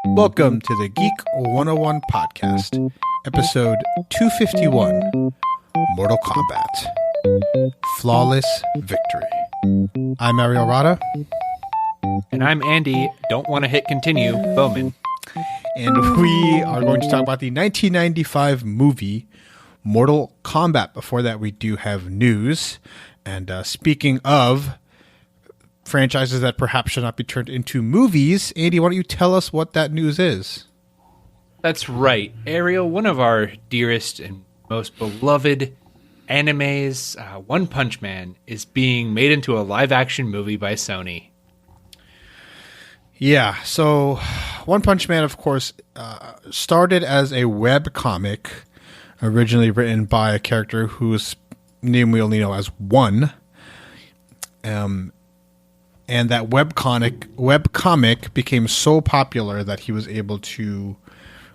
Welcome to the Geek 101 podcast, episode 251, Mortal Kombat, Flawless Victory. I'm Ariel Rada. And I'm Andy, don't want to hit continue, Bowman. And we are going to talk about the 1995 movie, Mortal Kombat. Before that, we do have news. And speaking of franchises that perhaps should not be turned into movies, Andy, why don't you tell us what that news is? That's right. Ariel, one of our dearest and most beloved animes, One Punch Man, is being made into a live-action movie by Sony. Yeah, so One Punch Man, of course, started as a web comic, originally written by a character whose name we only know as One. And that webcomic became so popular that he was able to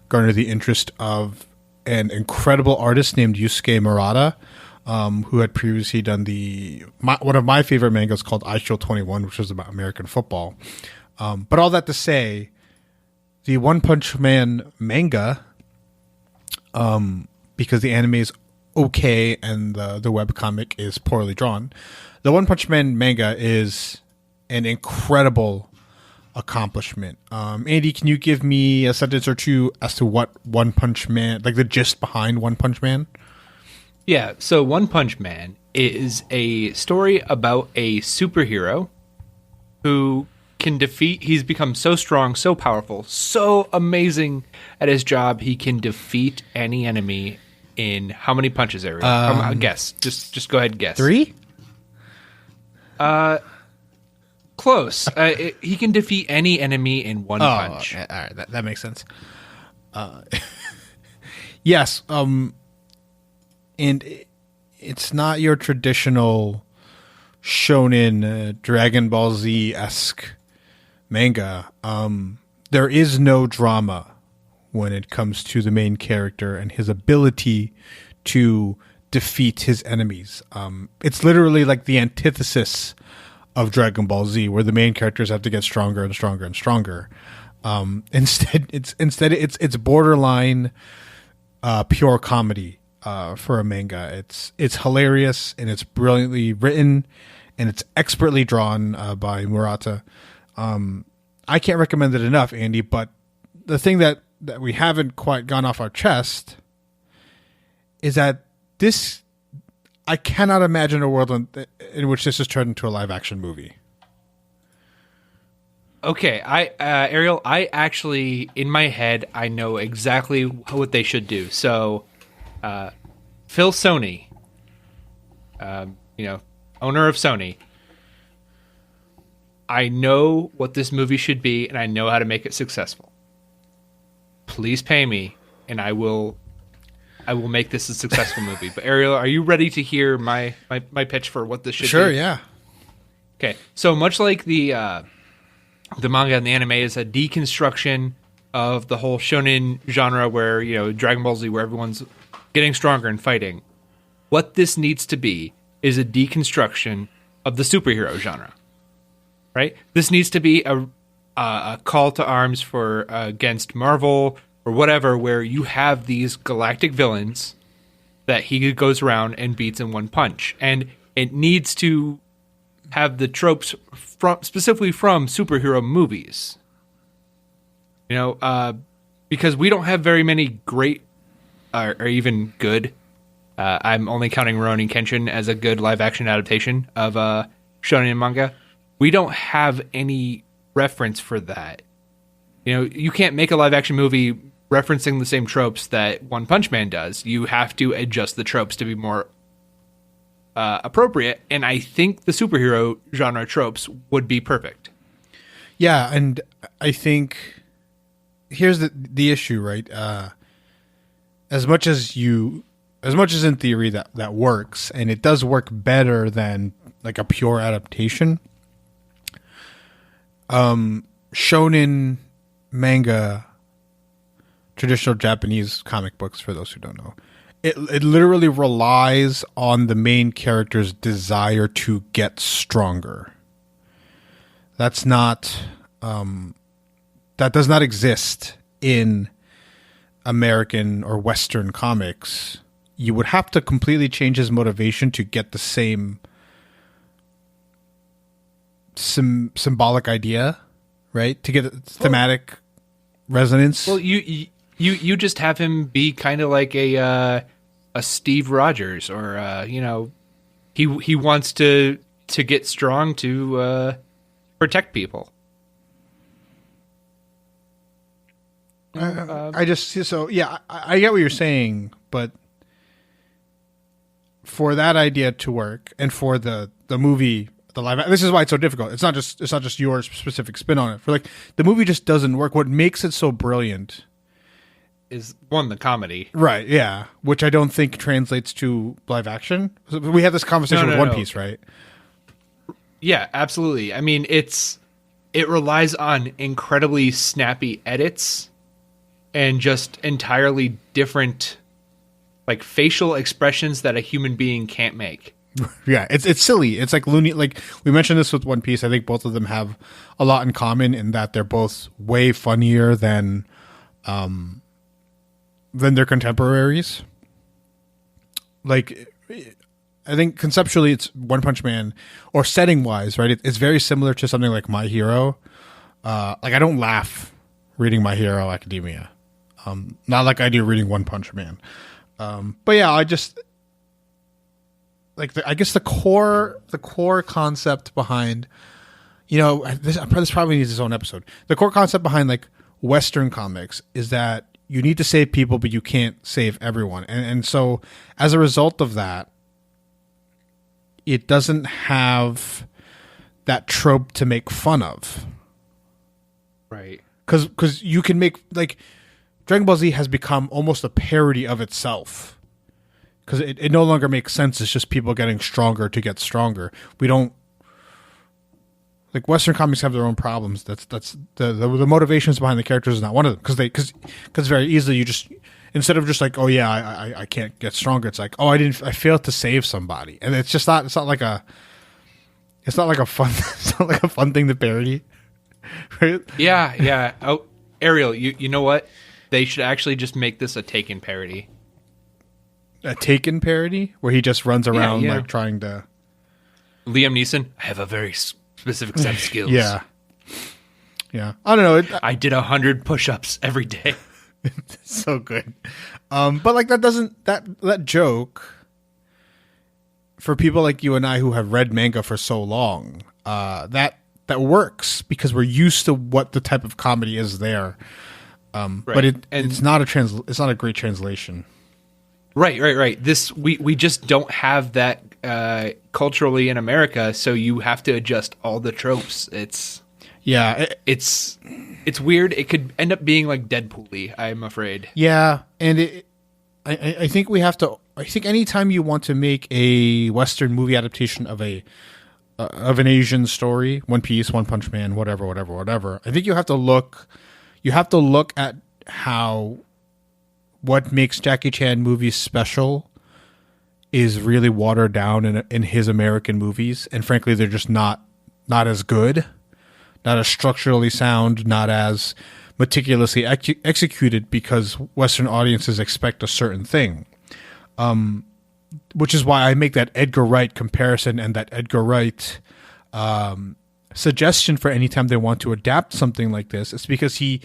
garner the interest of an incredible artist named Yusuke Murata, who had previously done one of my favorite mangas called I Show 21, which was about American football. But all that to say, the One Punch Man manga, because the anime is okay and the webcomic is poorly drawn, the One Punch Man manga is an incredible accomplishment. Andy, can you give me a sentence or two as to what One Punch Man, like the gist behind One Punch Man? Yeah, so One Punch Man is a story about a superhero who he's become so strong, so powerful, so amazing at his job, he can defeat any enemy in how many punches, Ariel? Guess. Just go ahead and guess. 3? Close. He can defeat any enemy in one punch. Okay. All right, that makes sense. Yes, and it's not your traditional shonen Dragon Ball Z-esque manga. There is no drama when it comes to the main character and his ability to defeat his enemies. It's literally like the antithesis of Dragon Ball Z, where the main characters have to get stronger and stronger and stronger. Instead, it's borderline pure comedy for a manga. It's hilarious and it's brilliantly written and it's expertly drawn by Murata. I can't recommend it enough, Andy. But the thing that we haven't quite gone off our chest is that this. I cannot imagine a world in which this is turned into a live-action movie. Okay, Ariel, I actually, in my head, I know exactly what they should do. So, Phil Sony, owner of Sony, I know what this movie should be, and I know how to make it successful. Please pay me, and I will make this a successful movie. But Ariel, are you ready to hear my pitch for what this should be? Sure, yeah. Okay, so much like the manga and the anime is a deconstruction of the whole shonen genre where, Dragon Ball Z, where everyone's getting stronger and fighting. What this needs to be is a deconstruction of the superhero genre, right? This needs to be a call to arms for against Marvel or whatever, where you have these galactic villains that he goes around and beats in one punch. And it needs to have the tropes specifically from superhero movies. Because we don't have very many great or even good. I'm only counting Rurouni Kenshin as a good live-action adaptation of shonen manga. We don't have any reference for that. You can't make a live-action movie referencing the same tropes that One Punch Man does. You have to adjust the tropes to be more appropriate, and I think the superhero genre tropes would be perfect. Yeah, and I think here's the issue, right? As much as in theory that works, and it does work better than like a pure adaptation. Shonen manga, traditional Japanese comic books, for those who don't know, it literally relies on the main character's desire to get stronger. That's not that does not exist in American or Western comics, you would have to completely change his motivation to get the same symbolic idea, right? To get a thematic resonance. Well, you just have him be kind of like a Steve Rogers, or he wants to get strong to protect people. I get what you're saying, but for that idea to work and for the movie, the live, this is why it's so difficult. It's not just your specific spin on it. For like the movie just doesn't work. What makes it so brilliant is the comedy, right? Yeah, which I don't think translates to live action. We had this conversation with One Piece, right? Yeah, absolutely. I mean, it relies on incredibly snappy edits and just entirely different, like, facial expressions that a human being can't make. Yeah, it's silly. It's like loony. Like we mentioned this with One Piece. I think both of them have a lot in common in that they're both way funnier than their contemporaries. Like, I think conceptually it's One Punch Man, or setting wise, right? It's very similar to something like My Hero. Like I don't laugh reading My Hero Academia, not like I do reading One Punch Man. But yeah, I just like I guess the core concept behind, this probably needs its own episode. The core concept behind like Western comics is that you need to save people, but you can't save everyone. And so as a result of that, it doesn't have that trope to make fun of. Right. Because you can make, like, Dragon Ball Z has become almost a parody of itself. Because it no longer makes sense. It's just people getting stronger to get stronger. We don't, like, Western comics have their own problems. That's the motivations behind the characters is not one of them. Because very easily you just, instead of just like, oh yeah, I can't get stronger, it's like, oh, I failed to save somebody. And it's not like a fun thing to parody. Right? Yeah. Oh, Ariel, you know what? They should actually just make this a Taken parody. A Taken parody? Where he just runs around like trying to... Liam Neeson, I have a very specific set of skills. Yeah. I don't know. I did 100 push-ups every day. It's so good. But like that joke, for people like you and I who have read manga for so long, that works because we're used to what the type of comedy is there. Right. But it's not a great translation. Right. This we just don't have that culturally in America, so you have to adjust all the tropes. It's weird. It could end up being like Deadpool-y, I'm afraid. Yeah, and I think we have to. I think anytime you want to make a Western movie adaptation of an Asian story, One Piece, One Punch Man, whatever. I think you have to look. You have to look at what makes Jackie Chan movies special is really watered down in his American movies, and frankly, they're just not as good, not as structurally sound, not as meticulously executed because Western audiences expect a certain thing. Which is why I make that Edgar Wright comparison and that Edgar Wright suggestion for any time they want to adapt something like this. It's because he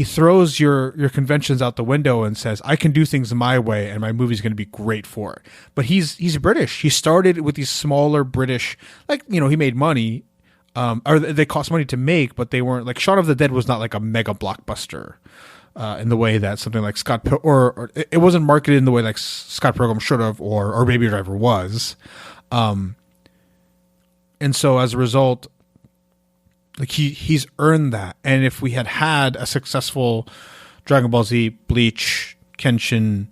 throws your conventions out the window and says, I can do things my way and my movie's going to be great for it. But he's British. He started with these smaller British, like, he made money, or they cost money to make, but they weren't, like, Shaun of the Dead was not like a mega blockbuster in the way that something like or it wasn't marketed in the way like Scott Pilgrim should have, or Baby Driver was. And so as a result, like he's earned that. And if we had a successful Dragon Ball Z, Bleach, Kenshin,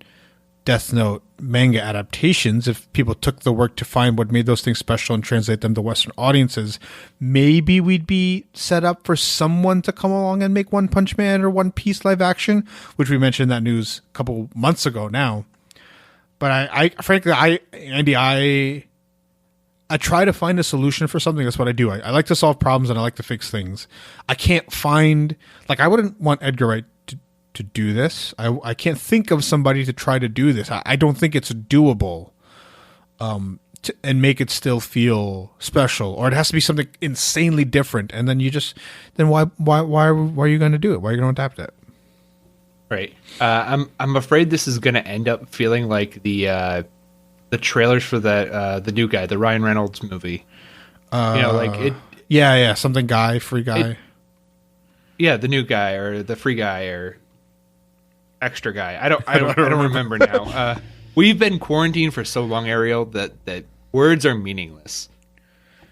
Death Note manga adaptations, if people took the work to find what made those things special and translate them to Western audiences, maybe we'd be set up for someone to come along and make One Punch Man or One Piece live action, which we mentioned that news a couple months ago now. But I frankly, Andy, I try to find a solution for something. That's what I do. I like to solve problems and I like to fix things. I can't find, like, I wouldn't want Edgar Wright to do this. I can't think of somebody to try to do this. I don't think it's doable, and make it still feel special, or it has to be something insanely different. And then why are you going to do it? Why are you going to adapt it? Right. I'm afraid this is going to end up feeling like the trailers for the new guy, the Ryan Reynolds movie. Like it. Yeah, something guy, free guy. The new guy or the free guy or extra guy. I don't remember now. We've been quarantined for so long, Ariel, that words are meaningless.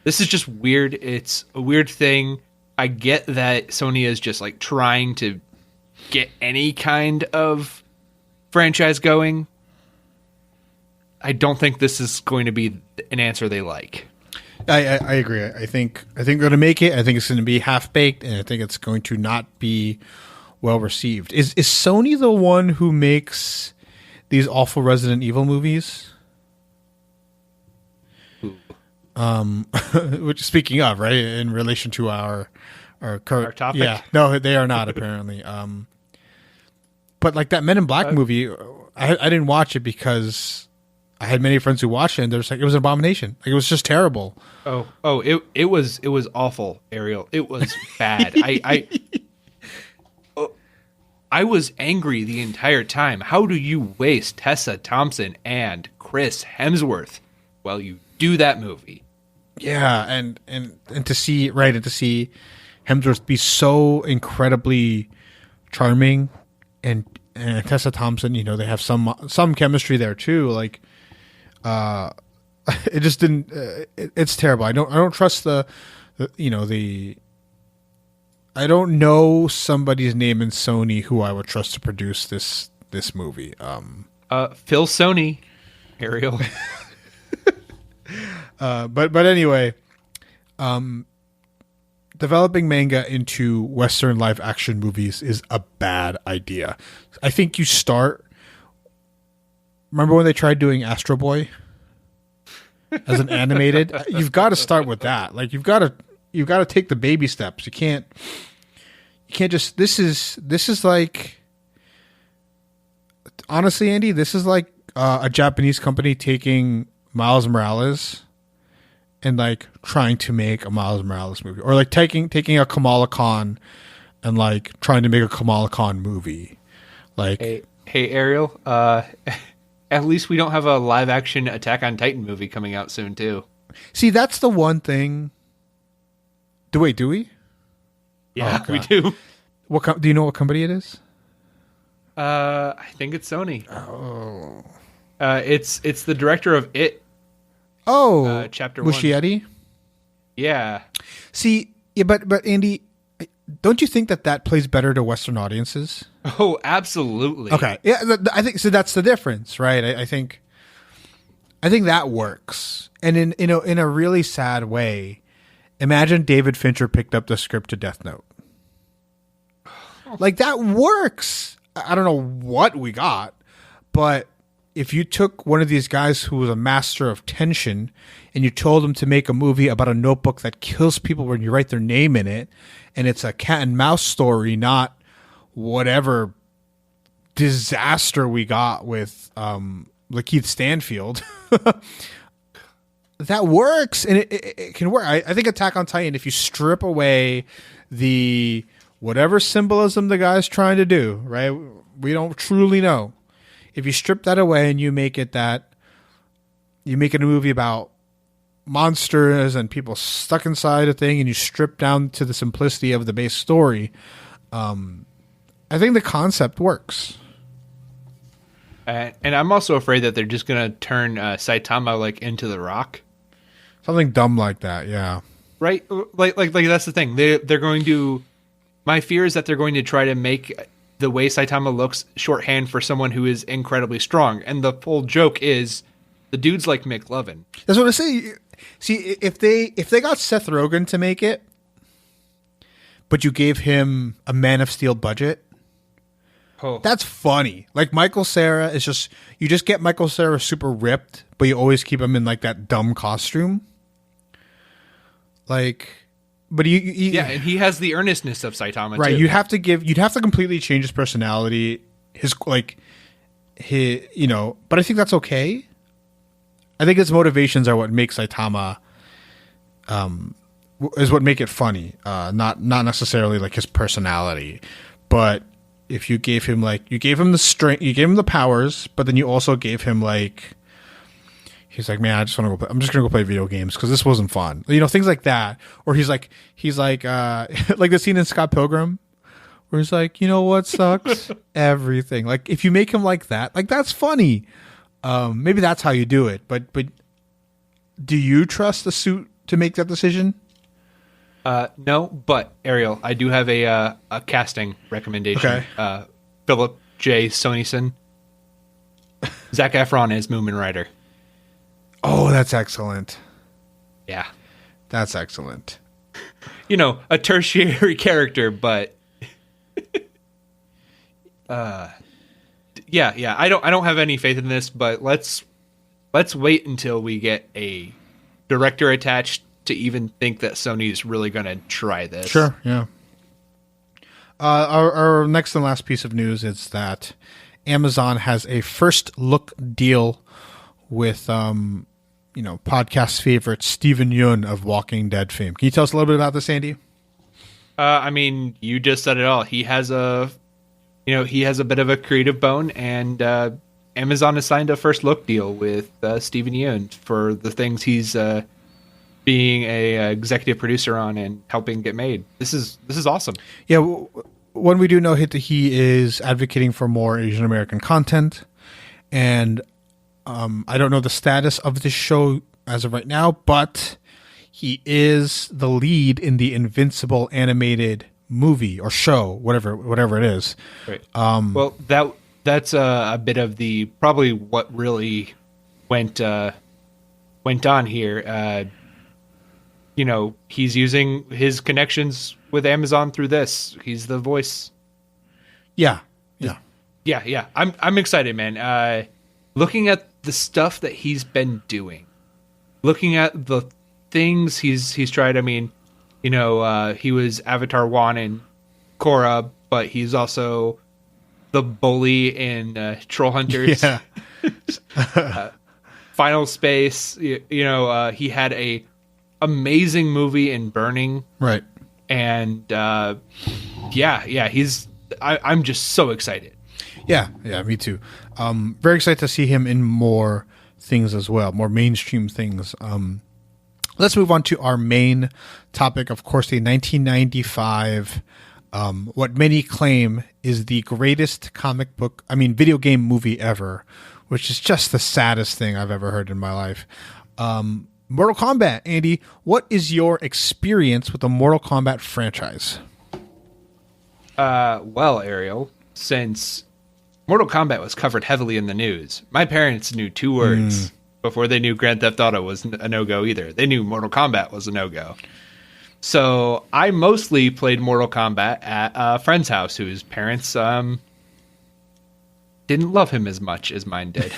This is just weird. It's a weird thing. I get that Sony is just like trying to get any kind of franchise going. I don't think this is going to be an answer they like. I agree. I think they're going to make it. I think it's going to be half baked, and I think it's going to not be well received. Is Sony the one who makes these awful Resident Evil movies? Which, speaking of, right, in relation to our current topic. Yeah, no, they are not apparently. But like that Men in Black movie, I didn't watch it because I had many friends who watched it, and they're just like, it was an abomination. Like, it was just terrible. It was awful, Ariel. It was bad. I was angry the entire time. How do you waste Tessa Thompson and Chris Hemsworth while you do that movie? Yeah, and to see Hemsworth be so incredibly charming, and Tessa Thompson, they have some chemistry there too. Like, it just didn't. It's terrible. I don't trust the I don't know somebody's name in Sony who I would trust to produce this movie. Phil Sony, Ariel. But anyway, developing manga into Western live action movies is a bad idea. I think you start. Remember when they tried doing Astro Boy as an animated? You've got to start with that. Like, you've got to take the baby steps. You can't just. This is like, honestly, Andy, this is like a Japanese company taking Miles Morales and like trying to make a Miles Morales movie, or like taking a Kamala Khan and like trying to make a Kamala Khan movie. Like, hey Ariel, at least we don't have a live action Attack on Titan movie coming out soon too. See, that's the one thing. Do we? Yeah, we do. Do you know what company it is? I think it's Sony. Oh. It's the director of It. Oh, Chapter 1. Muschietti? Yeah. See, yeah, but Andy, don't you think that plays better to Western audiences? Oh, absolutely. Okay, yeah, I think so. That's the difference, right? I think that works, and in a really sad way. Imagine David Fincher picked up the script to Death Note. Like, that works. I don't know what we got, but if you took one of these guys who was a master of tension and you told him to make a movie about a notebook that kills people when you write their name in it, and it's a cat and mouse story, not whatever disaster we got with Lakeith Stanfield, that works, and it can work. I think Attack on Titan, if you strip away the whatever symbolism the guy's trying to do, right? We don't truly know. If you strip that away and you make it a movie about monsters and people stuck inside a thing, and you strip down to the simplicity of the base story, I think the concept works. And I'm also afraid that they're just going to turn Saitama like into The Rock. Something dumb like that, yeah. Right? Like that's the thing. They're going to. My fear is that they're going to try to make the way Saitama looks shorthand for someone who is incredibly strong. And the whole joke is the dude's like McLovin. That's what I say. See, if they got Seth Rogen to make it, but you gave him a Man of Steel budget, that's funny. Like, Michael Cera is just, you just get Michael Cera super ripped, but you always keep him in like that dumb costume. Like, but you Yeah, and he has the earnestness of Saitama, right. too. You'd have to completely change his personality, but I think that's okay. I think his motivations are what make Saitama, is what make it funny. Not necessarily like his personality, but if you gave him the strength, you gave him the powers, but then you also gave him like, he's like, man, I'm just gonna go play video games because this wasn't fun. Things like that. Or he's like, like the scene in Scott Pilgrim where he's like, you know what sucks? Everything. Like, if you make him like that, like, that's funny. Maybe that's how you do it. But do you trust the suit to make that decision? No, but Ariel, I do have a casting recommendation. Okay. Philip J. Sonison. Zac Efron as Moomin Rider. Oh, that's excellent. Yeah. That's excellent. A tertiary character, but yeah. I don't have any faith in this, but let's wait until we get a director attached to even think that Sony's really going to try this. Sure, yeah. Our next and last piece of news is that Amazon has a first look deal with podcast favorite Steven Yeun of Walking Dead fame. Can you tell us a little bit about this, Andy? You just said it all. He has a bit of a creative bone, and Amazon has signed a first look deal with Steven Yeun for the things he's being a executive producer on and helping get made. This is awesome. Yeah, when we do know that he is advocating for more Asian American content, and I don't know the status of this show as of right now, but he is the lead in the Invincible animated movie or show, whatever it is. Right. Well, that's a bit of the probably what really went on here. He's using his connections with Amazon through this. He's the voice. Yeah. I'm excited, man. Looking at the stuff that he's been doing, looking at the things he's tried. He was Avatar 1 in Korra, but he's also the bully in Troll Hunters. Yeah. Final Space. He had a amazing movie in Burning. Right. And I'm just so excited. Yeah, me too. Very excited to see him in more things as well, more mainstream things. Let's move on to our main topic, of course, the 1995, what many claim is the greatest video game movie ever, which is just the saddest thing I've ever heard in my life. Mortal Kombat. Andy, what is your experience with the Mortal Kombat franchise? Well, Ariel, since Mortal Kombat was covered heavily in the news, my parents knew two words before they knew Grand Theft Auto was a no-go either. They knew Mortal Kombat was a no-go. So I mostly played Mortal Kombat at a friend's house whose parents didn't love him as much as mine did.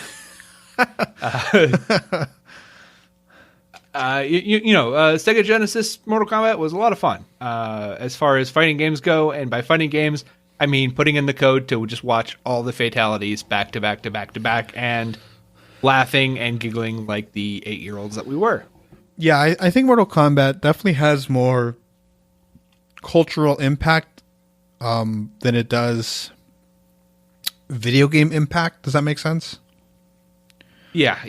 Sega Genesis Mortal Kombat was a lot of fun as far as fighting games go, and by fighting games, I mean putting in the code to just watch all the fatalities back to back to back to back and laughing and giggling like the 8-year-olds that we were. Yeah, I think Mortal Kombat definitely has more cultural impact than it does video game impact. Does that make sense? Yeah.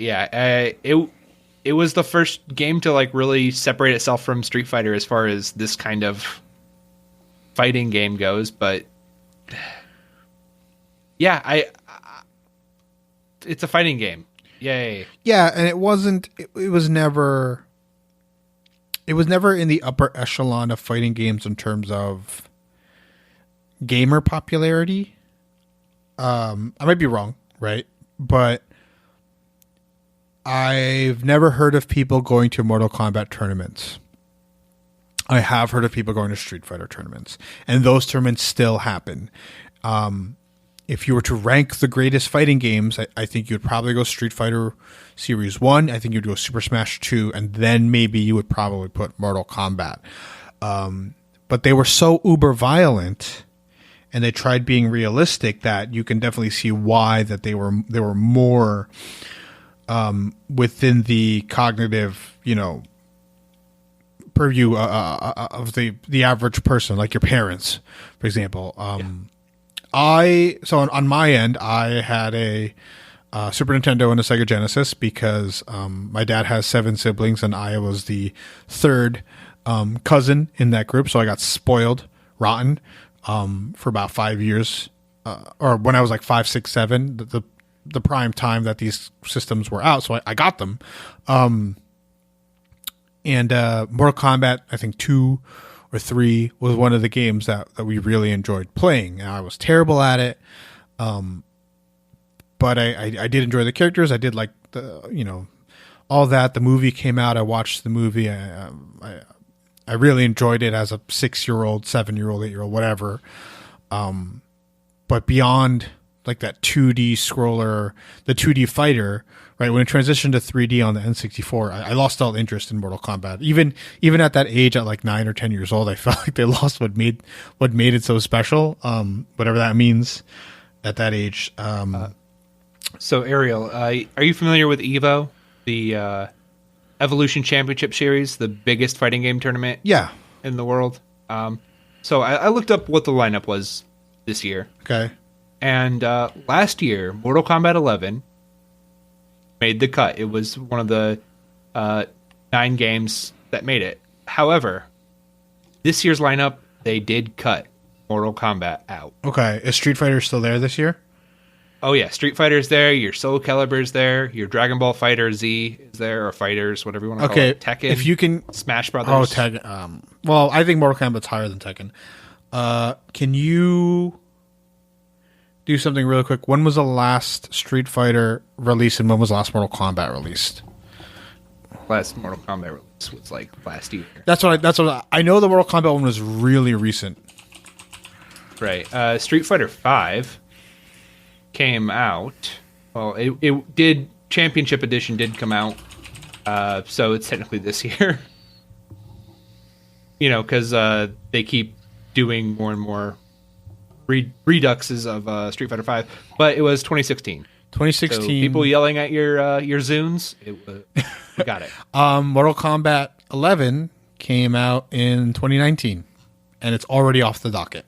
It was the first game to like really separate itself from Street Fighter as far as this kind of fighting game goes, but yeah, it's a fighting game. Yay. Yeah, and it was never in the upper echelon of fighting games in terms of gamer popularity. I might be wrong, right? But I've never heard of people going to Mortal Kombat tournaments. I have heard of people going to Street Fighter tournaments, and those tournaments still happen. if you were to rank the greatest fighting games, I think you'd probably go Street Fighter Series 1. I think you'd go Super Smash 2, and then maybe you would probably put Mortal Kombat. But they were so uber violent, and they tried being realistic, that you can definitely see why that they were more within the cognitive, purview of the average person, like your parents, for example. On my end, I had a Super Nintendo and a Sega Genesis because my dad has 7 siblings and I was the third cousin in that group, so I got spoiled rotten for about 5 years, or when I was like 5, 6, 7, the prime time that these systems were out, so I got them. And Mortal Kombat, I think 2 or 3 was one of the games that we really enjoyed playing. And I was terrible at it, but I did enjoy the characters. I did like all that. The movie came out. I watched the movie. I really enjoyed it as a 6-year-old, 7-year-old, 8-year-old, whatever. But beyond like that 2D scroller, the 2D fighter, right? When it transitioned to 3D on the N64, I lost all interest in Mortal Kombat. Even at that age, at like 9 or 10 years old, I felt like they lost what made it so special. Whatever that means at that age. So Ariel, are you familiar with EVO, the Evolution Championship Series, the biggest fighting game tournament? Yeah. In the world. So I looked up what the lineup was this year. Okay. And last year, Mortal Kombat 11 made the cut. It was one of the 9 games that made it. However, this year's lineup, they did cut Mortal Kombat out. Okay. Is Street Fighter still there this year? Oh, yeah. Street Fighter's there. Your Soul Calibur's there. Your Dragon Ball Fighter Z is there, or Fighters, whatever you want to call it. Tekken. If you can... Smash Brothers. Oh, Tekken. Well, I think Mortal Kombat's higher than Tekken. Can you do something really quick? When was the last Street Fighter release, and when was the last Mortal Kombat released? Last Mortal Kombat release was like last year. That's what I know. The Mortal Kombat one was really recent. Right. Street Fighter 5 came out. Well, it did. Championship Edition did come out. So it's technically this year. Because they keep doing more and more reduxes of Street Fighter 5, but it was 2016. 2016. So people yelling at your Zunes. We got it. Mortal Kombat 11 came out in 2019, and it's already off the docket.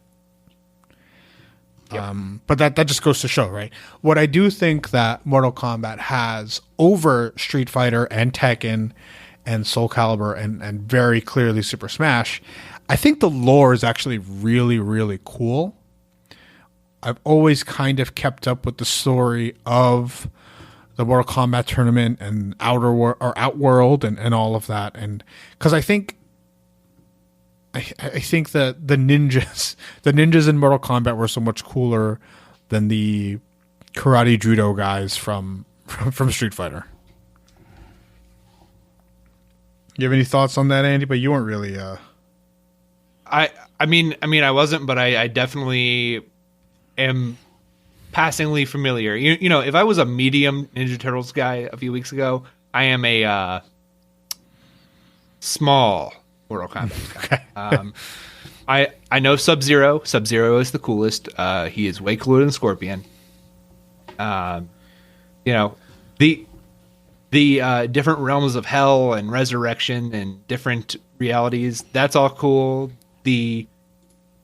Yep. But that just goes to show, right? What I do think that Mortal Kombat has over Street Fighter and Tekken and Soul Calibur and very clearly Super Smash, I think the lore is actually really, really cool. I've always kind of kept up with the story of the Mortal Kombat tournament and Outworld and all of that, and because I think that the ninjas in Mortal Kombat were so much cooler than the karate judo guys from Street Fighter. You have any thoughts on that, Andy? But you weren't really. I mean, I wasn't, but I definitely am passingly familiar. If I was a medium Ninja Turtles guy a few weeks ago, I am a small Mortal Kombat guy. Okay. I know Sub-Zero. Sub-Zero is the coolest. He is way cooler than Scorpion. The different realms of hell and resurrection and different realities, that's all cool.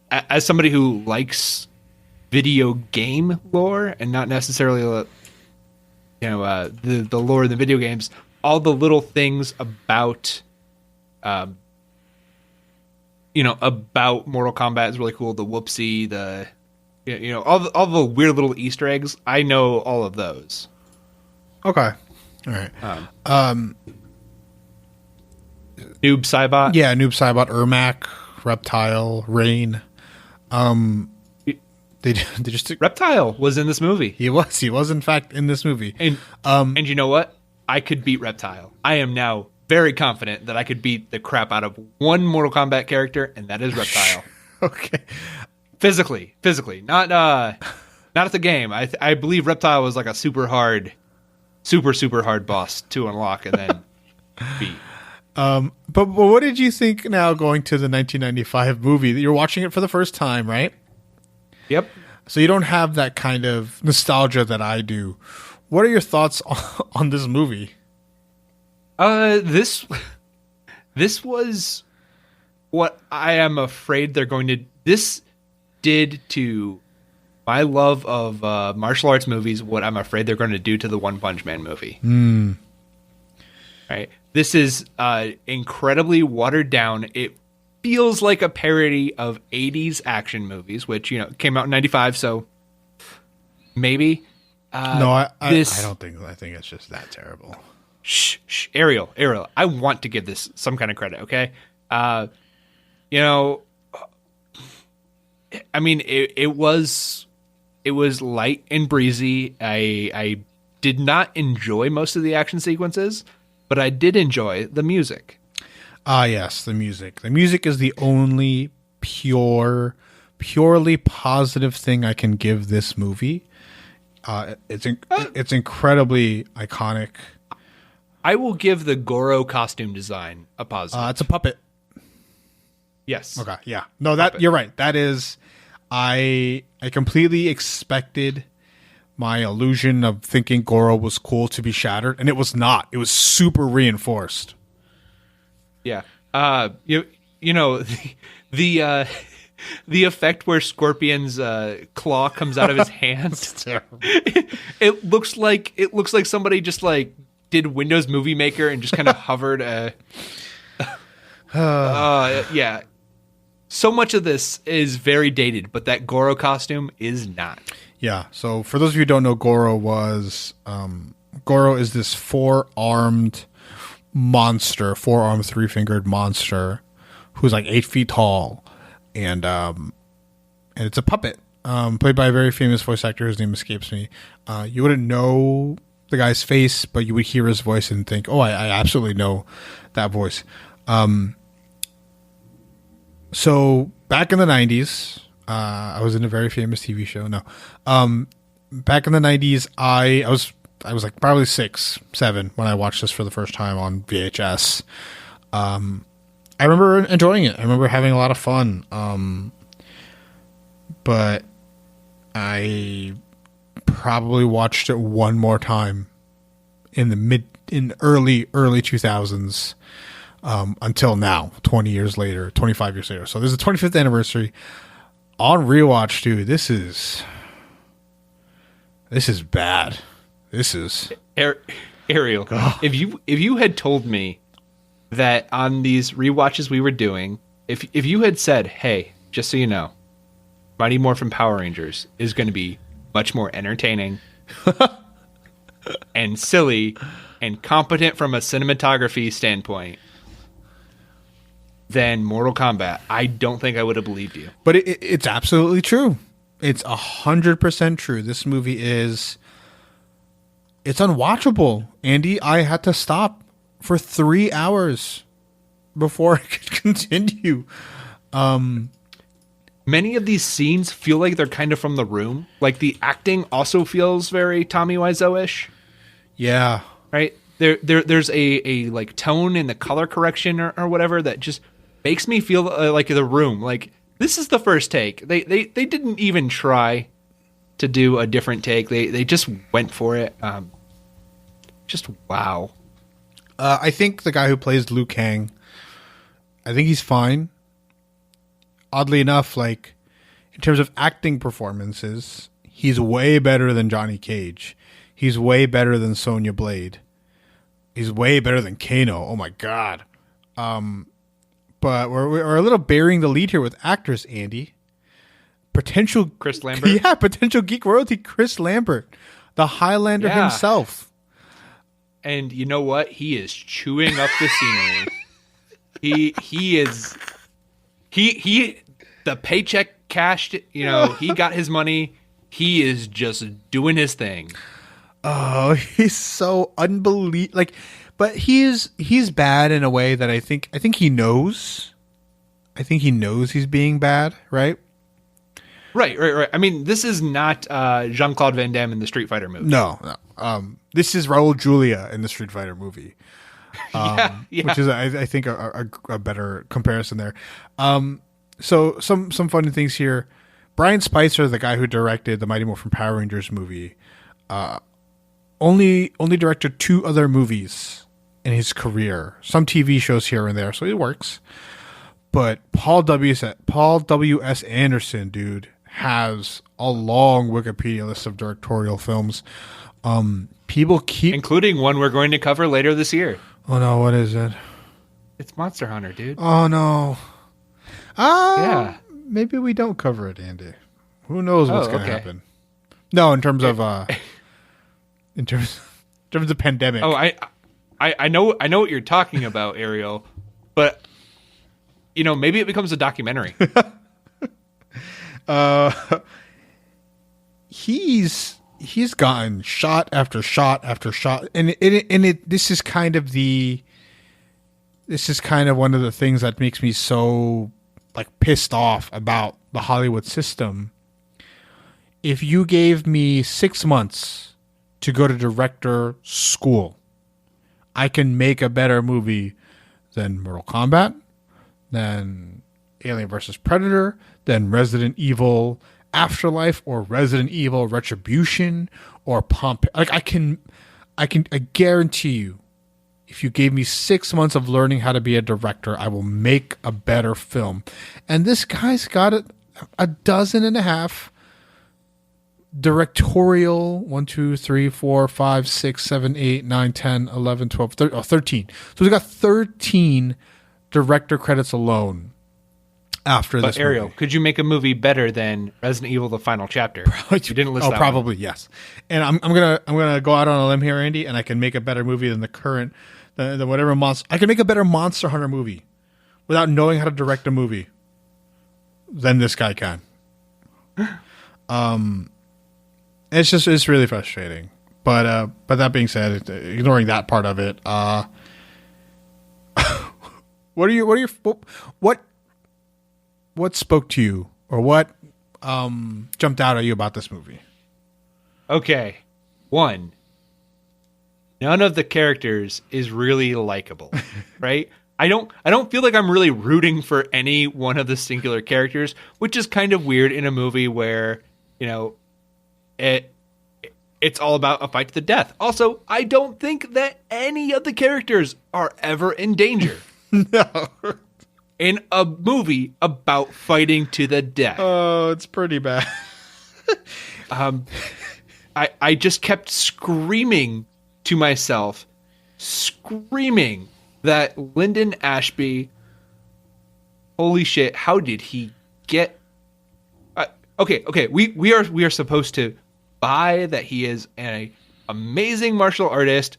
As somebody who likes video game lore and not necessarily the lore of the video games, all the little things about about Mortal Kombat is really cool. The whoopsie, all the weird little Easter eggs, I know all of those. Okay. All right. Noob Saibot. Yeah, Noob Saibot, Ermac, Reptile, Rain. They just Reptile was in this movie. He was in fact in this movie. And you know what? I could beat Reptile. I am now very confident that I could beat the crap out of one Mortal Kombat character, and that is Reptile. Okay. Physically, not Not at the game. I believe Reptile was like a super hard boss to unlock and then beat. But what did you think now going to the 1995 movie? You're watching it for the first time, right? Yep. So you don't have that kind of nostalgia that I do. What are your thoughts on this movie? This was what I am afraid they're going to... This did to my love of martial arts movies what I'm afraid they're going to do to the One Punch Man movie. Right? This is incredibly watered down. It feels like a parody of 80s action movies, which, came out in 95, so maybe. No, I don't think. I think it's just that terrible. Shh, Ariel. I want to give this some kind of credit, okay? I mean, it was light and breezy. I did not enjoy most of the action sequences, but I did enjoy the music. Yes, the music. The music is the only purely positive thing I can give this movie. It's incredibly iconic. I will give the Goro costume design a positive. It's a puppet. Yes. Okay. Yeah. No, you're right. That is, I completely expected my illusion of thinking Goro was cool to be shattered, and it was not. It was super reinforced. Yeah. The effect where Scorpion's claw comes out of his hands. It looks like somebody just like did Windows Movie Maker and just kind of hovered. Yeah. So much of this is very dated, but that Goro costume is not. Yeah. So for those of you who don't know, Goro is this four-armed, three-fingered monster who's like 8 feet tall, and it's a puppet played by a very famous voice actor. His name escapes me. You wouldn't know the guy's face, but you would hear his voice and think, "Oh, I absolutely know that voice." So back in the 90s, I was in a very famous TV show. No, back in the 90s, I was like probably 6, 7 when I watched this for the first time on VHS. I remember enjoying it. I remember having a lot of fun. But I probably watched it one more time in early 2000s. Until now, 20 years later, 25 years later. So there's a 25th anniversary on rewatch, dude. This is bad. This is Ariel. Oh. If you had told me that on these rewatches we were doing, if you had said, "Hey, just so you know, Mighty Morphin Power Rangers is going to be much more entertaining and silly and competent from a cinematography standpoint than Mortal Kombat," I don't think I would have believed you. But it's absolutely true. It's 100% true. This movie it's unwatchable. Andy, I had to stop for 3 hours before I could continue. Many of these scenes feel like they're kind of from The Room. Like the acting also feels very Tommy Wiseau-ish. Yeah. Right? There's a like tone in the color correction or whatever that just makes me feel like The Room. Like this is the first take. They didn't even try to do a different take. They just went for it. Just wow. I think the guy who plays Liu Kang, I think he's fine. Oddly enough, like in terms of acting performances, he's way better than Jonny Cage. He's way better than Sonja Blade. He's way better than Kano. Oh my god. But we're a little burying the lead here with actors, Andy. Potential Chris Lambert. Yeah, potential geek royalty, Chris Lambert, the Highlander himself. And you know what? He is chewing up the scenery. He the paycheck cashed, he got his money. He is just doing his thing. Oh, he's so unbelievable. But he's bad in a way that I think he knows. I think he knows he's being bad, right? Right. I mean, this is not Jean-Claude Van Damme in the Street Fighter movie. No. This is Raul Julia in the Street Fighter movie. Yeah. Which is, I think, a better comparison there. So some funny things here. Brian Spicer, the guy who directed the Mighty Morphin Power Rangers movie, only directed 2 other movies in his career. Some TV shows here and there, so it works. But Paul W.S. Anderson, dude, has a long Wikipedia list of directorial films. People keep... Including one we're going to cover later this year. Oh, no, what is it? It's Monster Hunter, dude. Oh, no. Yeah. Maybe we don't cover it, Andy. Who knows what's going to happen? No, in terms of in terms of pandemic. Oh, I know what you're talking about, Ariel, but maybe it becomes a documentary. He's gotten shot after shot after shot, and this is kind of one of the things that makes me so pissed off about the Hollywood system. If you gave me 6 months to go to director school, I can make a better movie than Mortal Kombat, than Alien vs. Predator, than Resident Evil Afterlife, or Resident Evil Retribution, or Pompeii. I guarantee you, if you gave me 6 months of learning how to be a director, I will make a better film. And this guy's got a dozen and a half directorial 1, 2, 3, 4, 5, 6, 7, 8, 9, 10, 11, 12, 13. So he's got 13 director credits alone after this Ariel, movie. could you make a movie better than Resident Evil: The Final Chapter? You didn't list that probably one. Yes. And I'm gonna go out on a limb here, Andy, and I can make a better movie than the current the whatever monster. I can make a better Monster Hunter movie without knowing how to direct a movie than this guy can. It's really frustrating. But that being said, ignoring that part of it, what spoke to you, or what jumped out at you about this movie? Okay. 1, none of the characters is really likable, right? I don't feel like I'm really rooting for any one of the singular characters, which is kind of weird in a movie where, it's all about a fight to the death. Also, I don't think that any of the characters are ever in danger. No. In a movie about fighting to the death. Oh, it's pretty bad. I just kept screaming to myself, that Lyndon Ashby, holy shit, how did he get... Okay, we are supposed to buy that he is an amazing martial artist.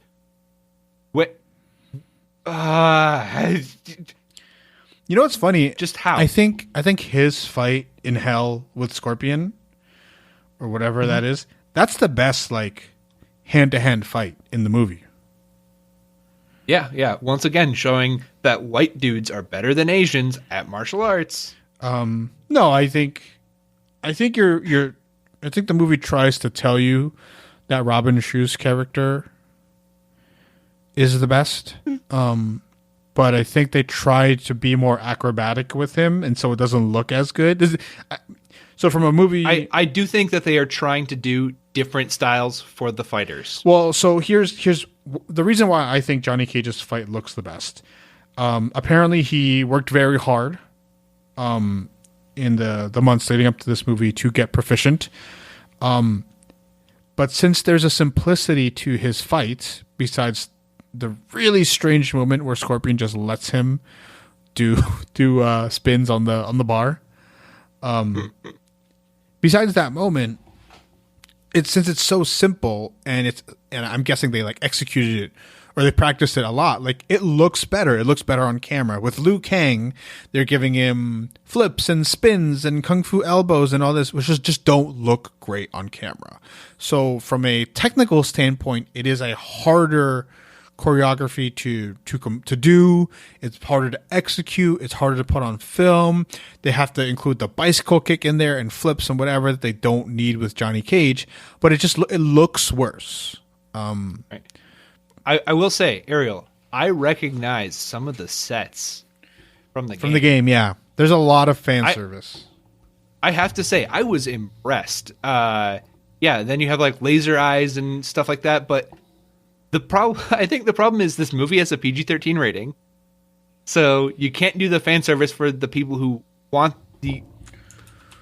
You know what's funny? Just how? I think his fight in hell with Scorpion, or whatever that is, that's the best hand-to-hand fight in the movie. Yeah. Once again, showing that white dudes are better than Asians at martial arts. No, I think the movie tries to tell you that Robin Shu's character is the best. But I think they try to be more acrobatic with him, and so it doesn't look as good. So from a movie... I do think that they are trying to do different styles for the fighters. Well, so here's the reason why I think Jonny Cage's fight looks the best. Apparently, he worked very hard in the months leading up to this movie to get proficient. But since there's a simplicity to his fight, besides the really strange moment where Scorpion just lets him do spins on the bar. Besides that moment, since it's so simple and I'm guessing they executed it or they practiced it a lot. It looks better. It looks better on camera. With Liu Kang, they're giving him flips and spins and kung fu elbows and all this, which just don't look great on camera. So from a technical standpoint, it is a harder choreography to do. It's harder to execute. It's harder to put on film. They have to include the bicycle kick in there and flips and whatever that they don't need with Jonny Cage. But it looks worse. Right. I will say, Ariel, I recognize some of the sets from the game. Yeah, there's a lot of fan service. I have to say, I was impressed. Then you have like laser eyes and stuff like that. But I think the problem is this movie has a PG-13 rating, so you can't do the fan service for the people who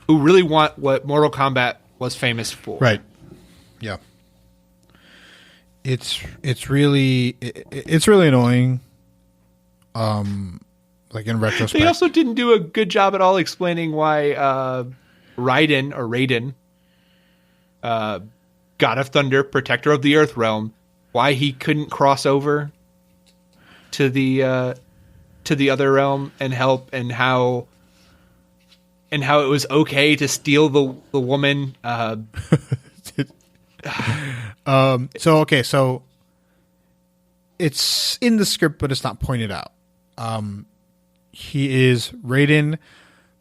really want what Mortal Kombat was famous for. Right. Yeah. It's really annoying. Like in retrospect, they also didn't do a good job at all explaining why Raiden, God of Thunder, Protector of the Earth Realm, why he couldn't cross over to the other realm and help, and how it was okay to steal the woman. So it's in the script, but it's not pointed out. He is Raiden,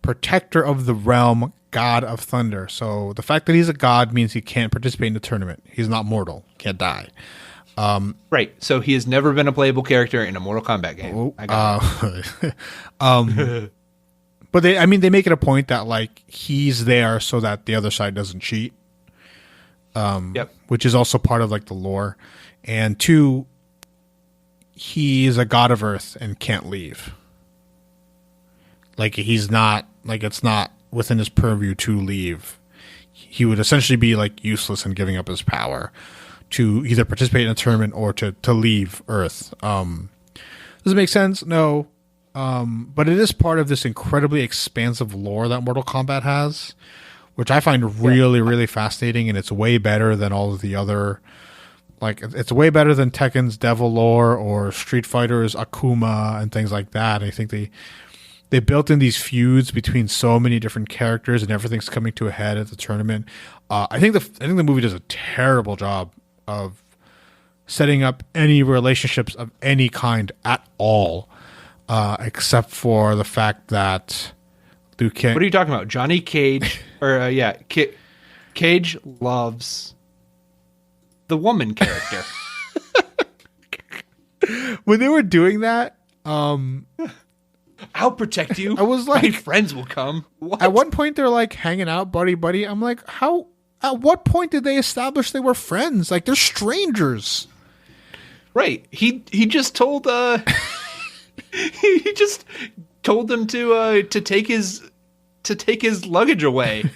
Protector of the Realm, God of Thunder. So the fact that he's a god means he can't participate in the tournament. He's not mortal, can't die. Right. So he has never been a playable character in a Mortal Kombat game. I got it. But they make it a point that like he's there so that the other side doesn't cheat. Which is also part of like the lore. And 2, he's a god of Earth and can't leave. Like he's not, like it's not within his purview to leave. He would essentially be like useless in giving up his power to either participate in a tournament or to leave Earth. Does it make sense? No. But it is part of this incredibly expansive lore that Mortal Kombat has, which I find really, really fascinating, and it's way better than all of the other. Like, it's way better than Tekken's Devil lore or Street Fighter's Akuma and things like that. I think they built in these feuds between so many different characters, and everything's coming to a head at the tournament. I think the movie does a terrible job of setting up any relationships of any kind at all, except for the fact that Liu Kang. What are you talking about? Jonny Cage, Cage loves the woman character. When they were doing that, I'll protect you. I was like, my friends will come. What? At one point, they're like hanging out, buddy. I'm like, how? At what point did they establish they were friends? Like, they're strangers. Right. He just told he just told them to take his luggage away.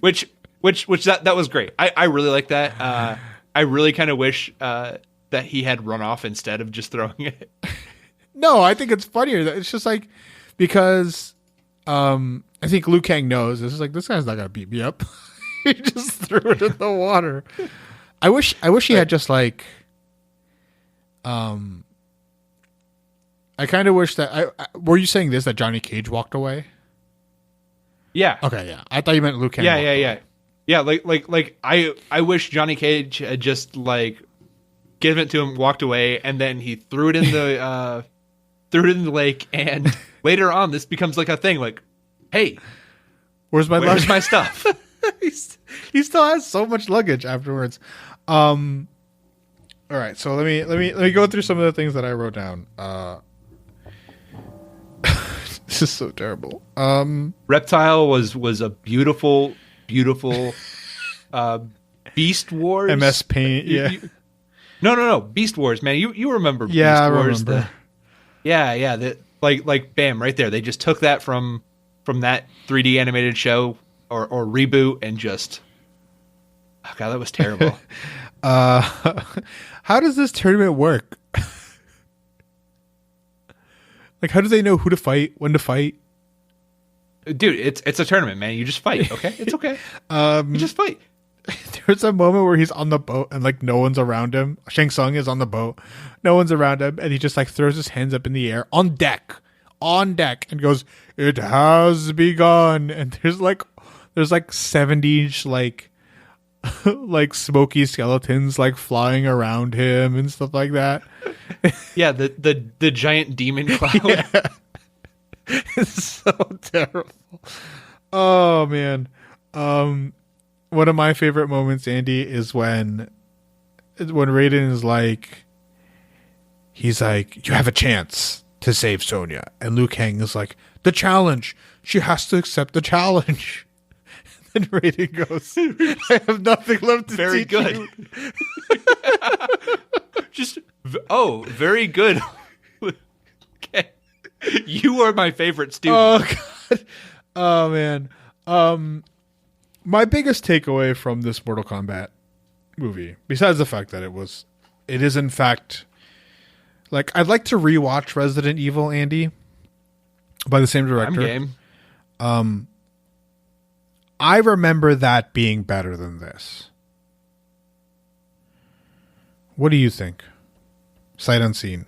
which that was great. I really like that. I really kind of wish that he had run off instead of just throwing it. No, I think it's funnier. It's just like, because I think Liu Kang knows this is like, this guy's not gonna beat me up. He just threw it in the water. I wish he had just like, I kind of wish that were you saying this, that Jonny Cage walked away? Yeah. Okay. Yeah. I thought you meant Liu Kang. Yeah. Like I wish Jonny Cage had just like given it to him, walked away, and then he threw it in the lake. And later on, this becomes like a thing. Like, hey, where's my stuff? He still has so much luggage afterwards. All right, so let me go through some of the things that I wrote down. This is so terrible. Reptile was a beautiful Beast Wars. MS Paint, yeah. No. Beast Wars, man. You remember Beast Wars? I remember. Yeah. Like bam, right there. They just took that from that 3D animated show or reboot and just, oh god, that was terrible. How does this tournament work? Like, how do they know who to fight, when to fight? Dude, it's a tournament, man. You just fight, okay? It's okay. You just fight. There's a moment where he's on the boat and like no one's around him. Shang Tsung is on the boat, no one's around him, and he just like throws his hands up in the air on deck, and goes, "It has begun." And there's like 70 like smoky skeletons like flying around him and stuff like that. Yeah, the giant demon cloud. Yeah. It's so terrible. Oh man. One of my favorite moments, Andy, is when Raiden is like, he's like, you have a chance to save Sonja, and Liu Kang is like, the challenge. She has to accept the challenge. And Raiden goes, I have nothing left to Very teach good. you. Very good. Okay. You are my favorite student. Oh god. Oh man. My biggest takeaway from this Mortal Kombat movie, besides the fact that it is in fact, like, I'd like to rewatch Resident Evil, Andy, by the same director. I'm game. I remember that being better than this. What do you think? Sight unseen.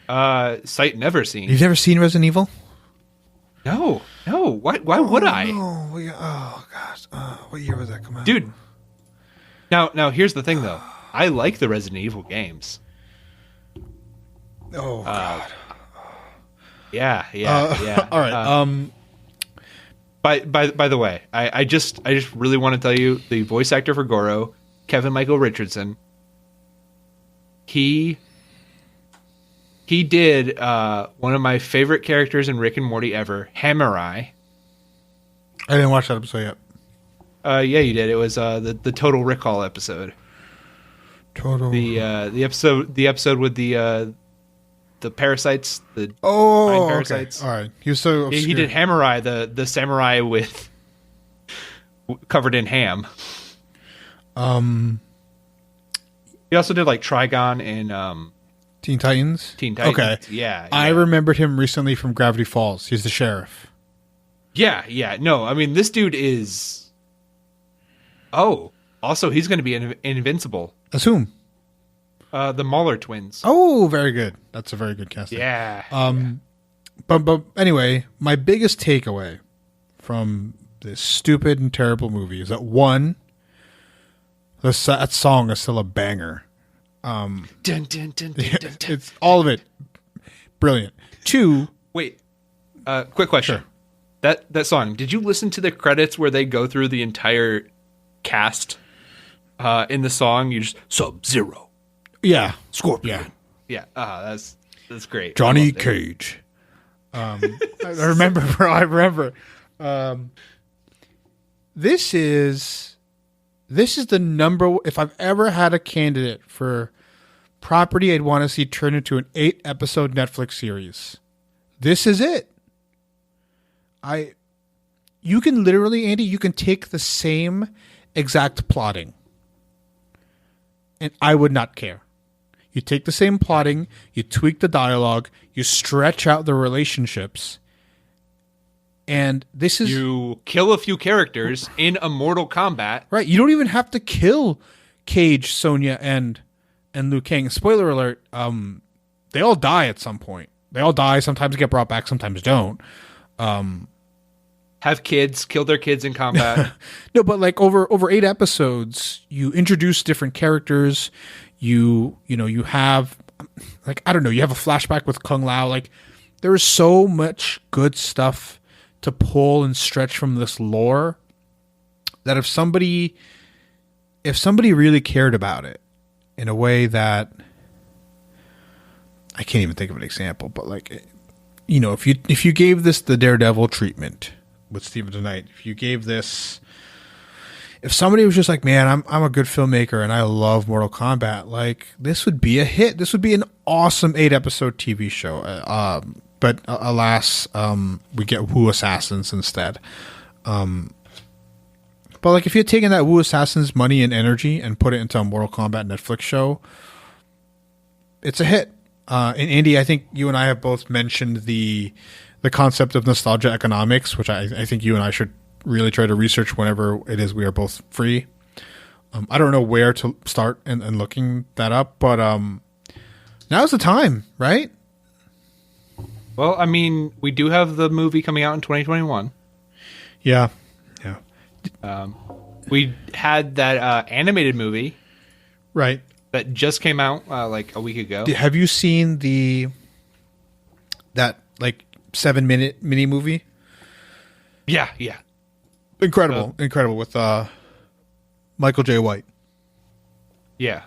Sight never seen. You've never seen Resident Evil? No. Why would I? No. Oh gosh. What year was that come out? Dude. Now here's the thing though. I like the Resident Evil games. Oh god. Yeah. All right. By the way, I just really want to tell you, the voice actor for Goro, Kevin Michael Richardson, he did one of my favorite characters in Rick and Morty ever, Hammer Eye. I didn't watch that episode yet. Yeah, you did. It was the Total Recall episode. The episode with the parasites. Mind parasites. Okay. All right. He was so obscure. He did Hammer Eye, the samurai with covered in ham. He also did like Trigon and Teen Titans. Okay. Yeah. I remembered him recently from Gravity Falls. He's the sheriff. Yeah. No, I mean, this dude is. Oh, also he's going to be Invincible. As whom? The Mauler twins. Oh, very good. That's a very good casting. Yeah. But anyway, my biggest takeaway from this stupid and terrible movie is that, one, that song is still a banger. Dun, dun, dun, dun, dun, dun. It's all of it brilliant. Two, wait, quick question. Sure. That song, did you listen to the credits where they go through the entire cast in the song? You just Sub-Zero. Yeah. Scorpion. Yeah. That's great. Jonny Cage. I remember. This is the number. If I've ever had a candidate for property I'd want to see turned into an 8-episode Netflix series, this is it. You can literally, Andy, you can take the same exact plotting, and I would not care. You take the same plotting, you tweak the dialogue, you stretch out the relationships, and this is... You kill a few characters in a Mortal Kombat. Right, you don't even have to kill Cage, Sonja, and Liu Kang. Spoiler alert, they all die at some point. They all die, sometimes get brought back, sometimes don't. Have kids, kill their kids in combat. No, but like over 8 episodes, you introduce different characters. You have, like, I don't know, you have a flashback with Kung Lao. Like, there is so much good stuff to pull and stretch from this lore that if somebody really cared about it in a way that, I can't even think of an example, but like, if you gave this the Daredevil treatment with Steven Knight, if somebody was just like, man, I'm a good filmmaker and I love Mortal Kombat, like, this would be a hit. This would be an awesome 8-episode TV show. But alas, we get Wu Assassins instead. But like, if you had taken that Wu Assassins money and energy and put it into a Mortal Kombat Netflix show, it's a hit. And Andy, I think you and I have both mentioned the concept of nostalgia economics, which I think you and I should really try to research whenever it is we are both free. I don't know where to start and looking that up, but now's the time, right? Well, I mean, we do have the movie coming out in 2021. Yeah. We had that animated movie. Right. that just came out like a week ago. Have you seen that like 7-minute mini movie? Yeah. Incredible with Michael J. White. Yeah.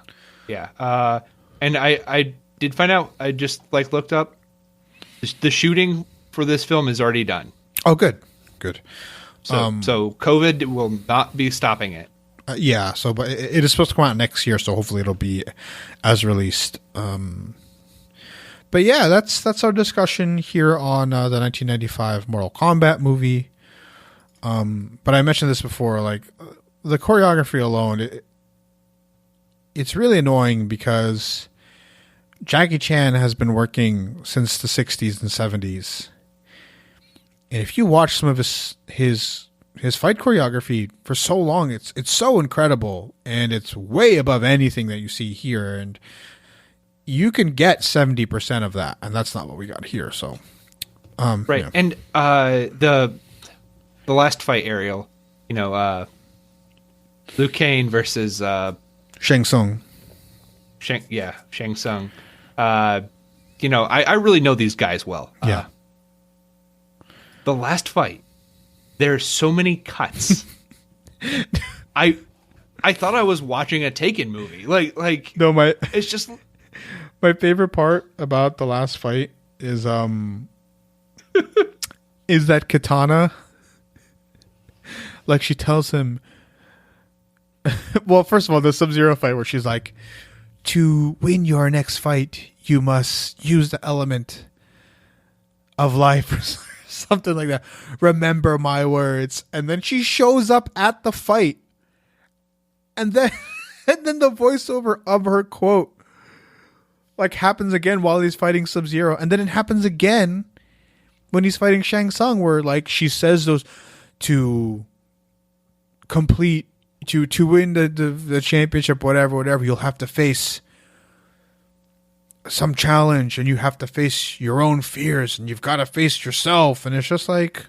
And I did find out. I just like looked up. The shooting for this film is already done. Oh, good. So COVID will not be stopping it. Yeah. So, but it is supposed to come out next year. So hopefully it'll be as released. But yeah, that's our discussion here on the 1995 Mortal Kombat movie. But I mentioned this before, like the choreography alone, it's really annoying because Jackie Chan has been working since the 60s and 70s. And if you watch some of his fight choreography for so long, it's so incredible, and it's way above anything that you see here. And you can get 70% of that, and that's not what we got here. So, right. Yeah. And the last fight, Ariel, Liu Kang versus Shang Tsung. Shang Tsung. I really know these guys well. Yeah. The last fight, there's so many cuts. I thought I was watching a Taken movie. Like no, it's just my favorite part about the last fight is is that Katana. Like she tells him. Well, first of all, the Sub-Zero fight where she's like, "To win your next fight, you must use the element of life," or something like that. "Remember my words." And then she shows up at the fight, and then the voiceover of her quote like happens again while he's fighting Sub-Zero, and then it happens again when he's fighting Shang Tsung, where like she says those to complete. To win the championship, whatever, you'll have to face some challenge, and you have to face your own fears, and you've got to face yourself. And it's just like,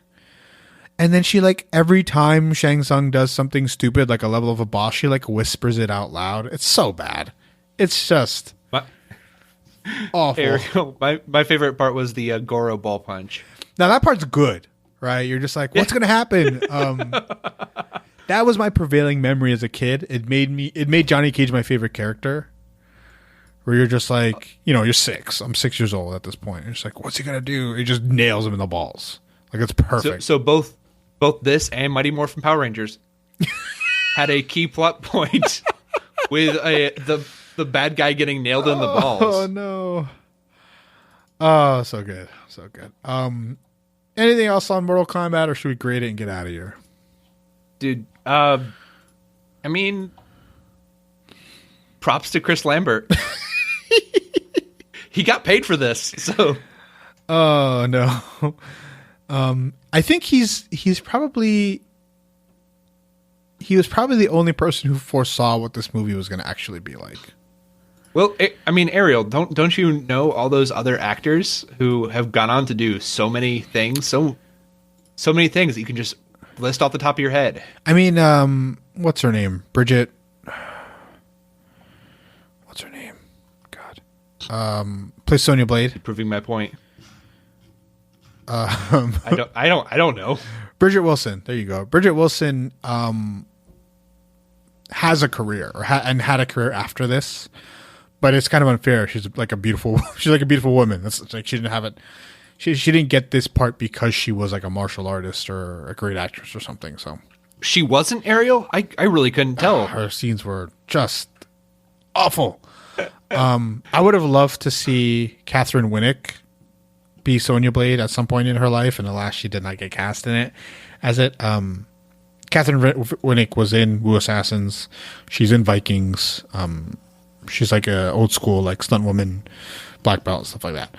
and then she like every time Shang Tsung does something stupid, like a level of a boss, she like whispers it out loud. It's so bad. It's just awful. Ariel, my favorite part was the Goro ball punch. Now that part's good, right? You're just like, what's gonna happen? That was my prevailing memory as a kid. It made Jonny Cage my favorite character. Where you're just like, you're 6. I'm 6 years old at this point. You're just like, what's he gonna do? He just nails him in the balls. Like it's perfect. So both this and Mighty Morphin Power Rangers had a key plot point with the bad guy getting nailed in the balls. Oh no! Oh, so good. Anything else on Mortal Kombat, or should we grade it and get out of here? Dude, I mean, props to Chris Lambert. He got paid for this, so. Oh no. I think he was probably the only person who foresaw what this movie was going to actually be like. Well, I mean, Ariel, don't you know all those other actors who have gone on to do so many things, so many things that you can just list off the top of your head? I mean, what's her name? Bridget. What's her name? God. Plays Sonja Blade. Proving my point. I don't know. Bridget Wilson. There you go. Bridget Wilson has a career and had a career after this, but it's kind of unfair. She's like a beautiful woman. That's like she didn't have it. She didn't get this part because she was like a martial artist or a great actress or something. So she wasn't Ariel. I really couldn't tell. Her scenes were just awful. I would have loved to see Catherine Winnick be Sonja Blade at some point in her life, and alas, she did not get cast in it as it. Catherine Winnick was in Wu Assassins. She's in Vikings. She's like a old school like stunt woman, black belt, stuff like that.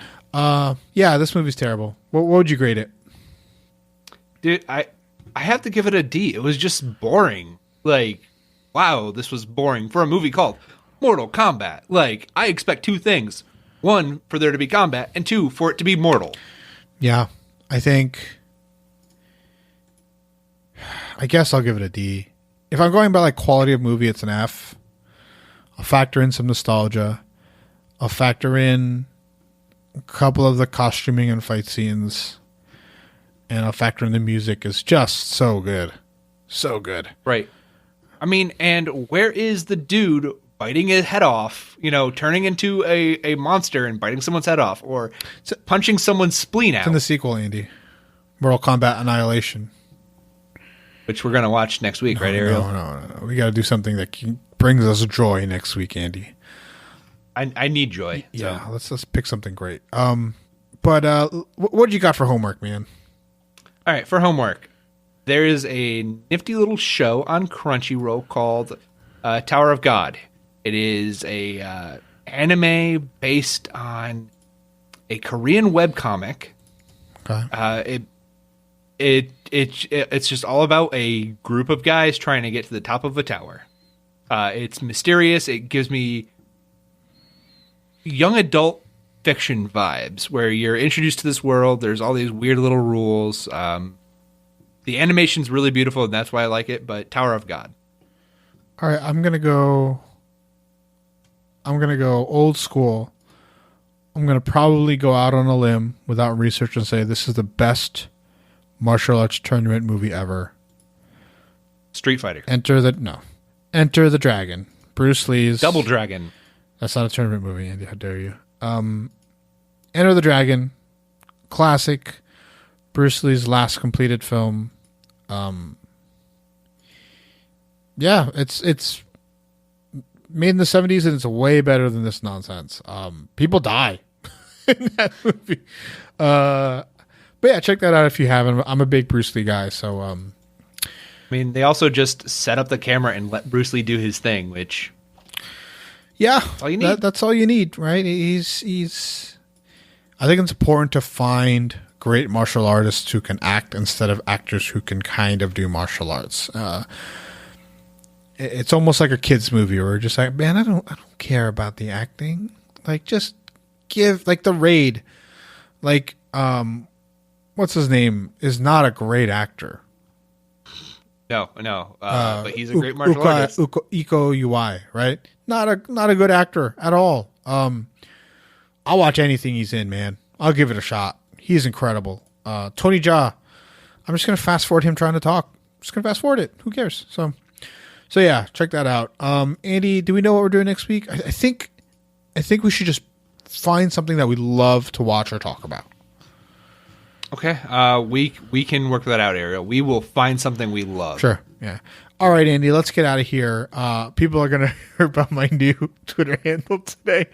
Yeah, this movie's terrible. What would you grade it? Dude, I have to give it a D. It was just boring. Like, wow, this was boring for a movie called Mortal Kombat. Like, I expect two things. One, for there to be combat, and two, for it to be mortal. Yeah, I guess I'll give it a D. If I'm going by like quality of movie, it's an F. I'll factor in some nostalgia. I'll factor in a couple of the costuming and fight scenes. And I'll factor in the music is just so good. So good. Right. I mean, and where is the dude biting his head off, turning into a monster and biting someone's head off, or punching someone's spleen out? It's in the sequel, Andy. Mortal Kombat Annihilation. Which we're going to watch next week, right, Ariel? No. We got to do something that brings us joy next week, Andy. I need joy. Yeah, so. let's pick something great. But what you got for homework, man? All right, for homework, there is a nifty little show on Crunchyroll called Tower of God. It is a anime based on a Korean webcomic. Okay. It's just all about a group of guys trying to get to the top of a tower. It's mysterious. It gives me young adult fiction vibes where you're introduced to this world. There's all these weird little rules. The animation's really beautiful, and that's why I like it. But Tower of God. All right, I'm gonna go old school. I'm gonna probably go out on a limb without research and say this is the best martial arts tournament movie ever. Street Fighter. Enter the Dragon. Bruce Lee's Double Dragon. That's not a tournament movie, Andy. How dare you? Enter the Dragon. Classic. Bruce Lee's last completed film. Yeah, it's made in the 70s and it's way better than this nonsense. People die in that movie. But yeah, check that out if you haven't. I'm a big Bruce Lee guy, so I mean, they also just set up the camera and let Bruce Lee do his thing, which that's all you need. That's all you need, right? He's I think it's important to find great martial artists who can act instead of actors who can kind of do martial arts. It's almost like a kids movie where you're just like, man, I don't care about the acting. Like, just give, like, The Raid. Like, what's his name is not a great actor. No, but he's a great martial artist. Iko Uwai, right? Not a good actor at all. I'll watch anything he's in, man. I'll give it a shot. He's incredible. Tony Jaa. I'm just gonna fast forward him trying to talk. Just gonna fast forward it. Who cares? So yeah, check that out. Andy, do we know what we're doing next week? I think we should just find something that we love to watch or talk about. Okay. We can work that out, Ariel. We will find something we love. Sure. Yeah. All right, Andy, let's get out of here. People are going to hear about my new Twitter handle today.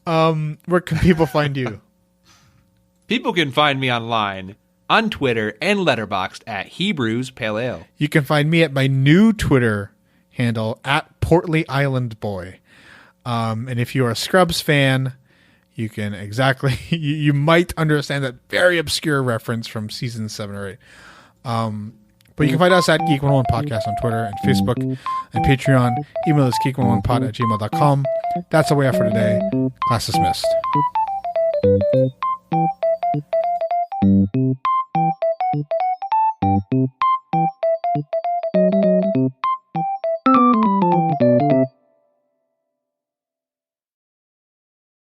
Where can people find you? People can find me online on Twitter and Letterboxd at Hebrews Pale Ale. You can find me at my new Twitter handle at Portly Island Boy. And if you're a Scrubs fan, you can you might understand that very obscure reference from season 7 or 8. But you can find us at Geek101 Podcast on Twitter and Facebook and Patreon. Email us geek101pod@gmail.com. That's the way out for today. Class dismissed.